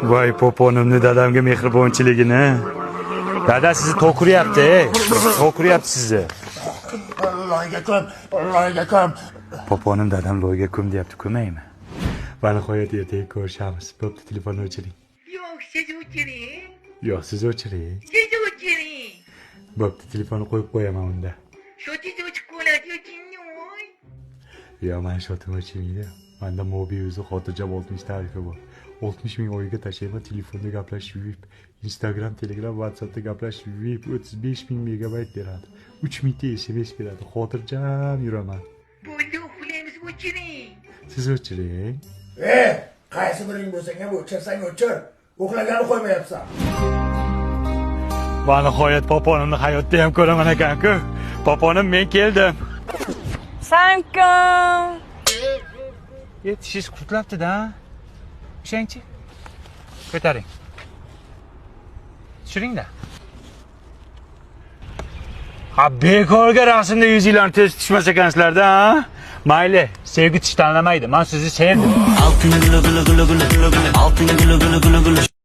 Voy poponimni dadamga mehribonchiligini. Dada sizni to'kuryapti, to'kuryapti sizni. Allohga ko'm. Poponim dadam loyga ko'm deyapti, ko'maymi? Va nihoyat ertaga ko'rishamiz. Bo'pti, telefonni o'chiring. Yo'q, siz o'chiring. Yo'q, siz o'chiring. Siz o'chiring. Bo'pti, telefonni qo'yib qo'yaman unda. Shotingiz o'chib qoladi, yo'qmi? Yo'q, men shotim o'chmaydi. Menda mobil o'zi xotirjam 60 tarifi bor. 60 ming oyga tashlayman, telefonda gaplashish yurib, Instagram, Telegram, WhatsAppda gaplashish yurib 35 ming megabayt beradi. 3 mingta SMS beradi. Xotirjam yuraman. Bo'ldi, uxlaymiz, o'chiring. Siz o'chiring. Qaysi biring bo'lsang ham o'chirsang o'chir. Uxlagani qo'ymayapsan. Va nihoyat poponimni hayotda ham ko'raman ekan-ku. Poponim, men keldim. Sankim. Tishingiz qurtlabdi-da. Ishangchi. Ko'taring. Tushiring-da. Ha, bekorga rasmda yuzinglarni tez tushmas ekansizlar-da, ha? Mayli, sevgi tish tanlamaydi. Men sizni sevdim.